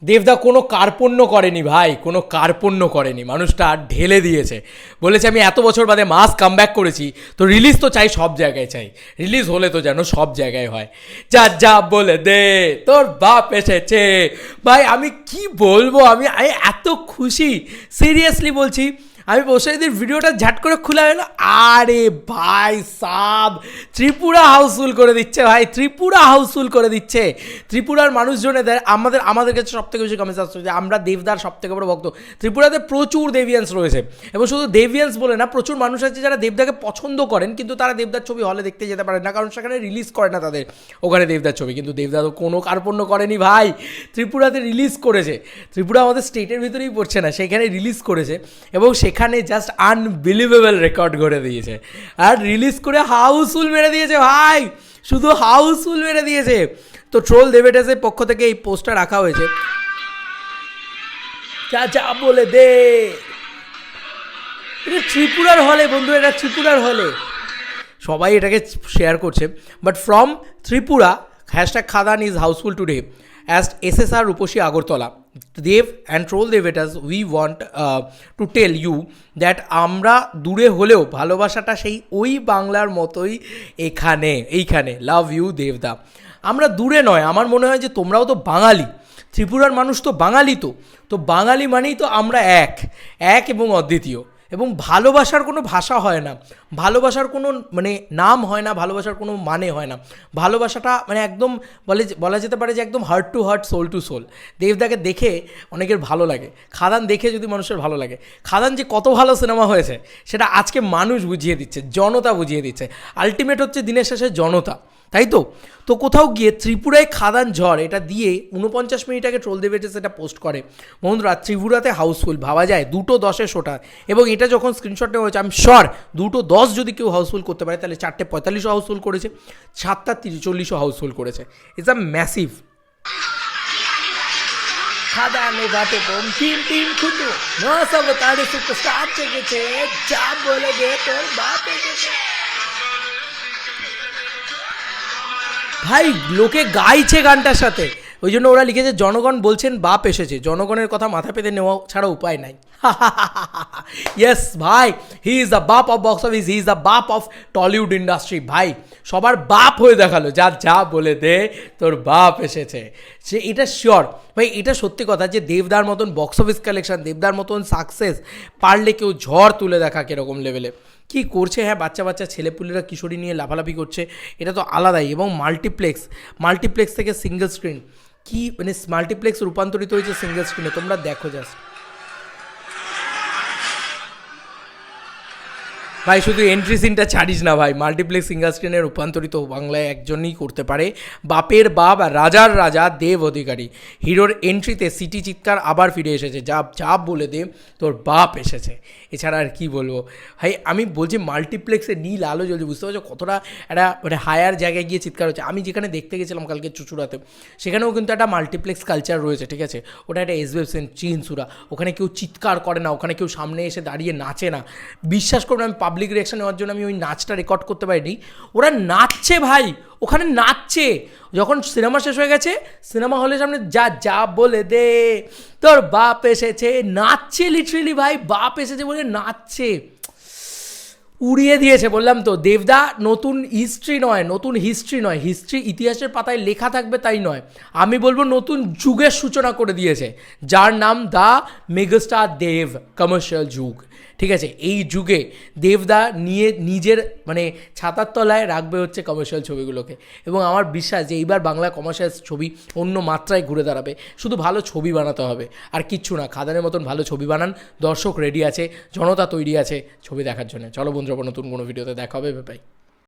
দেবদা কোনো কার্পণ্য করেনি ভাই, কোনো কার্পণ্য করেনি, মানুষটা ঢেলে দিয়েছে। বলেছে আমি এত বছর বাদে মাস কামব্যাক করেছি, তো রিলিজ তো চাই, সব জায়গায় চাই, রিলিজ হলে তো যেন সব জায়গায় হয়। যা যা বলে দে তোর বাপ এসেছে। ভাই আমি কি বলবো, আমি এত খুশি, সিরিয়াসলি বলছি। আমি বসে এদের ভিডিওটা ঝাট করে খোলা হলো, আরে ভাই সাব ত্রিপুরা হাউসফুল করে দিচ্ছে ভাই, ত্রিপুরা হাউসফুল করে দিচ্ছে। ত্রিপুরার মানুষজনেদের আমাদের কাছে সব থেকে বেশি কমেন্টস আসছে যে আমরা দেবদার সব থেকে বড় ভক্ত। ত্রিপুরাতে প্রচুর দেবিয়ান্স রয়েছে, এবং শুধু দেবিয়ান্স বলে না, প্রচুর মানুষ আছে যারা দেবদাকে পছন্দ করেন, কিন্তু তারা দেবদার ছবি হলে দেখতে যেতে পারেন না, কারণ সেখানে রিলিজ করে না তাদের ওখানে দেবদার ছবি। কিন্তু দেবদা তো কোনো কার্পণ্য করেনি ভাই, ত্রিপুরাতে রিলিজ করেছে। ত্রিপুরা আমাদের স্টেটের ভিতরেই পড়ছে না, সেখানে রিলিজ করেছে, এবং সেখানে জাস্ট আনবিলিভেবল রেকর্ড করে দিয়েছে। আর রিলিজ করে হাউসফুল মেরে দিয়েছে ভাই, শুধু হাউসফুল মেরে দিয়েছে। তো ট্রোল দেবেটাসের পক্ষ থেকে এই পোস্টটা রাখা হয়েছে, যা যা বলে দে। এটা ত্রিপুরার হলে বন্ধু, এটা ত্রিপুরার হলে সবাই এটাকে শেয়ার করছে। But from Tripura hashtag Khadaan is house full today as SSR Rupasi Agartala Dev and troll দেবেটাস we want to tell you that আমরা দূরে হলেও ভালোবাসাটা সেই ওই বাংলার মতোই এইখানে লাভ ইউ দেবদা। আমরা দূরে নয়, আমার মনে হয় যে তোমরাও তো বাঙালি, ত্রিপুরার মানুষ তো বাঙালি, তো বাঙালি মানেই তো আমরা এক এবং অদ্বিতীয়। এবং ভালোবাসার কোনো ভাষা হয় না, ভালোবাসার কোনো মানে নাম হয় না, ভালোবাসার কোনো মানে হয় না। ভালোবাসাটা মানে একদম বলা যেতে পারে যে একদম heart to heart, soul to soul. দেবদাকে দেখে অনেকের ভালো লাগে, খাদান দেখে যদি মানুষের ভালো লাগে, খাদান যে কত ভালো সিনেমা হয়েছে সেটা আজকে মানুষ বুঝিয়ে দিচ্ছে, জনতা বুঝিয়ে দিচ্ছে। আলটিমেট হচ্ছে দিনের শেষে জনতা, তাই তো কোথাও গিয়ে ত্রিপুরায় খাদান ঝড় এটা দিয়ে 49 মিনিট আগে ট্রোল দেবেটে সেটা পোস্ট করে। বন্ধুরা ত্রিপুরাতে হাউসফুল ভাবা যায় 2:10 শোটা, এবং এটা যখন স্ক্রিনশট নেওয়া হয়েছে, আমি শিওর 2:10 যদি কেউ হাউসফুল করতে পারে তাহলে 4:45 হাউসফুল করেছে, 7:40 হাউসফুল করেছে। It's a massive. খাদানে ঘাটে বোম টিম খুঁজো না সব তারে সুপারস্টার চেকেছে, যা বলে দে তোর বাপ এসেছে। ভাই লোকে গাইছে গানটার সাথে, ওই জন্য ওরা লিখেছে জনগণ বলছেন বাপ এসেছে। জনগণের কথা মাথা পেতে নেওয়া ছাড়া উপায় নাই। ইয়েস ভাই, হি ইজ দ্য বাপ of box office, he is the বাপ অফ টলিউড ইন্ডাস্ট্রি। ভাই সবার বাপ হয়ে দেখালো, যা বলে দে তোর বাপ এসেছে। সে এটা শিওর ভাই, এটা সত্যি কথা যে দেবদার মতন বক্স অফিস কালেকশন, দেবদার মতন সাকসেস পারলে কেউ ঝড় তুলে দেখা কিরকম লেভেলে কী করছে। হ্যাঁ বাচ্চা ছেলেপুলেরা কিশোরী নিয়ে লাফালাফি করছে, এটা তো আলাদাই। এবং মাল্টিপ্লেক্স থেকে সিঙ্গেল স্ক্রিন, কি মানে মাল্টিপ্লেক্স রূপান্তরিত হয়েছে সিঙ্গেল স্ক্রিনে, তোমরা দেখো জাস্ট। ভাই শুধু এন্ট্রি সিনটা ছাড়িস না ভাই, মাল্টিপ্লেক্স সিঙ্গেল স্ক্রিনে রূপান্তরিত বাংলায় একজনই করতে পারে, বাপের বাপ রাজার রাজা দেব অধিকারী। হিরোর এন্ট্রিতে সিটি চিৎকার আবার ফিরে এসেছে, যা বলে দে তোর বাপ এসেছে। এছাড়া আর কি বলবো ভাই, আমি বলছি মাল্টিপ্লেক্সে নীল আলো জ্বলছে, বুঝতে পারছো কতটা একটা মানে হায়ার জায়গায় গিয়ে চিৎকার হচ্ছে। আমি যেখানে দেখতে গেছিলাম কালকে চুচুড়াতে, সেখানেও কিন্তু একটা মাল্টিপ্লেক্স কালচার রয়েছে, ঠিক আছে, ওটা একটা SBF চিনসুরা, ওখানে কেউ চিৎকার করে না, ওখানে কেউ সামনে এসে দাঁড়িয়ে নাচে না। বিশ্বাস করবেন আমি পাবলিক রিয়াকশন নেওয়ার জন্য আমি ওই নাচটা রেকর্ড করতে পারিনি। ওরা নাচছে ভাই, ওখানে নাচছে। যখন সিনেমা শেষ হয়ে গেছে, সিনেমা হলের সামনে যা বলে দে তোর বাপ এসেছে নাচছে, লিটারেলি ভাই বাপ এসেছে বলে নাচছে, উড়িয়ে দিয়েছে। বললাম তো দেবদা নতুন হিস্ট্রি নয়, হিস্ট্রি ইতিহাসের পাতায় লেখা থাকবে তাই নয়, আমি বলবো নতুন যুগের সূচনা করে দিয়েছে, যার নাম দ্য মেগাস্টার দেব কমার্শিয়াল যুগ। ঠিক আছে, এই যুগে দেবদা নিজের মানে ছাতার তলায় রাখবে হচ্ছে কমার্শিয়াল ছবিগুলোকে, এবং আমার বিশ্বাস যে এইবার বাংলা কমার্শিয়াল ছবি অন্য মাত্রায় ঘুরে দাঁড়াবে। শুধু ভালো ছবি বানাতে হবে, আর কিচ্ছু না। খাদানের মতন ভালো ছবি বানান, দর্শক রেডি আছে, জনতা তৈরি আছে ছবি দেখার জন্য। চলো বন্ধুরা, নতুন কোনো ভিডিওতে দেখা হবে, বাই।